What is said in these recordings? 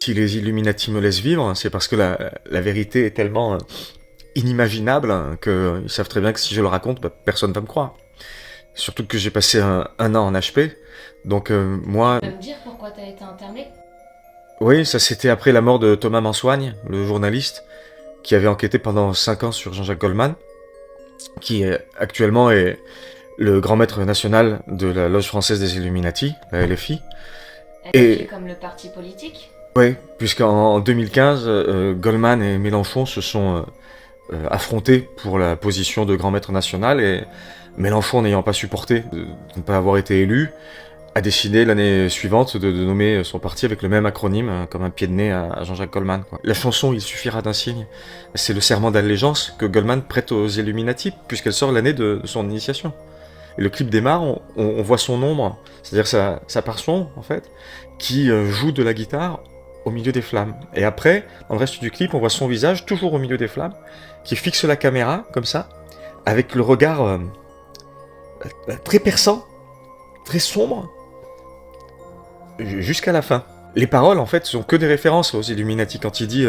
Si les Illuminati me laissent vivre, c'est parce que la vérité est tellement inimaginable qu'ils savent très bien que si je le raconte, bah, personne va me croire. Surtout que j'ai passé un an en HP. Donc moi, Tu peux me dire pourquoi t'as été interné? oui, ça c'était après la mort de Thomas Mansoigne, le journaliste, qui avait enquêté pendant 5 ans sur Jean-Jacques Goldman, qui actuellement est le grand maître national de la Loge française des Illuminati, la LFI. LFI Et comme le parti politique? oui, puisqu'en 2015, Goldman et Mélenchon se sont affrontés pour la position de grand maître national, et Mélenchon, n'ayant pas supporté de ne pas avoir été élu, a décidé l'année suivante de nommer son parti avec le même acronyme, comme un pied de nez à Jean-Jacques Goldman, quoi. La chanson Il suffira d'un signe, c'est le serment d'allégeance que Goldman prête aux Illuminati, puisqu'elle sort l'année de son initiation. Et le clip démarre, on voit son ombre, c'est-à-dire sa personne, en fait, qui joue de la guitare au milieu des flammes. Et après, dans le reste du clip, on voit son visage, toujours au milieu des flammes, qui fixe la caméra, comme ça, avec le regard très perçant, très sombre, jusqu'à la fin. Les paroles, en fait, sont que des références aux Illuminati. Quand il dit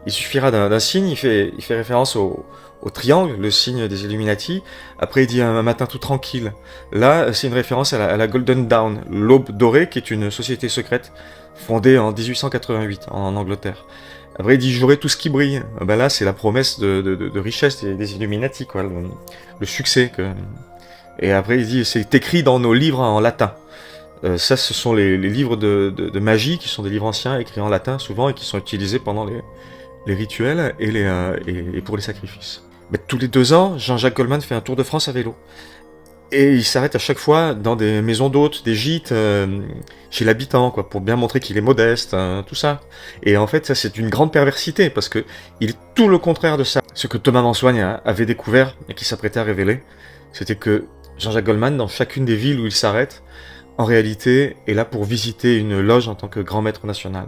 il suffira d'un signe, il fait référence au triangle, le signe des Illuminati. Après, il dit un matin tout tranquille. Là, c'est une référence à la Golden Dawn, l'aube dorée, qui est une société secrète fondée en 1888 en Angleterre. Après, il dit j'aurai tout ce qui brille. Ben là, c'est la promesse de richesse des Illuminati, quoi, le succès. Et après, il dit c'est écrit dans nos livres en latin. Ça, ce sont les livres de magie, qui sont des livres anciens, écrits en latin souvent, et qui sont utilisés pendant les rituels et pour les sacrifices. Mais tous les 2 ans, Jean-Jacques Goldman fait un tour de France à vélo. Et il s'arrête à chaque fois dans des maisons d'hôtes, des gîtes, chez l'habitant, quoi, pour bien montrer qu'il est modeste, tout ça. Et en fait, ça, c'est une grande perversité, parce que il est tout le contraire de ça. Ce que Thomas Mansoigne avait découvert, et qui s'apprêtait à révéler, c'était que Jean-Jacques Goldman, dans chacune des villes où il s'arrête, en réalité, est là pour visiter une loge en tant que grand maître national.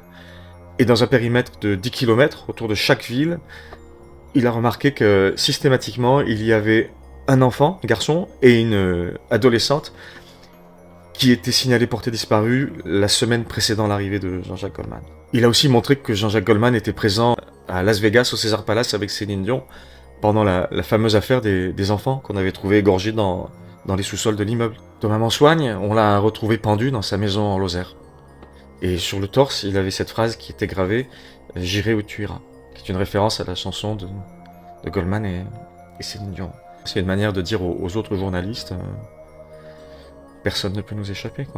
Et dans un périmètre de 10 km autour de chaque ville, il a remarqué que systématiquement, il y avait un enfant, un garçon, et une adolescente qui étaient signalés portés disparus la semaine précédant l'arrivée de Jean-Jacques Goldman. Il a aussi montré que Jean-Jacques Goldman était présent à Las Vegas, au Caesar Palace, avec Céline Dion, pendant la fameuse affaire des enfants qu'on avait trouvés égorgés dans les sous-sols de l'immeuble. Thomas Mansoigne, on l'a retrouvé pendu dans sa maison en Lozère. Et sur le torse, il avait cette phrase qui était gravée « J'irai où tu iras », qui est une référence à la chanson de Goldman et Céline Dion. C'est une manière de dire aux autres journalistes « Personne ne peut nous échapper, quoi ».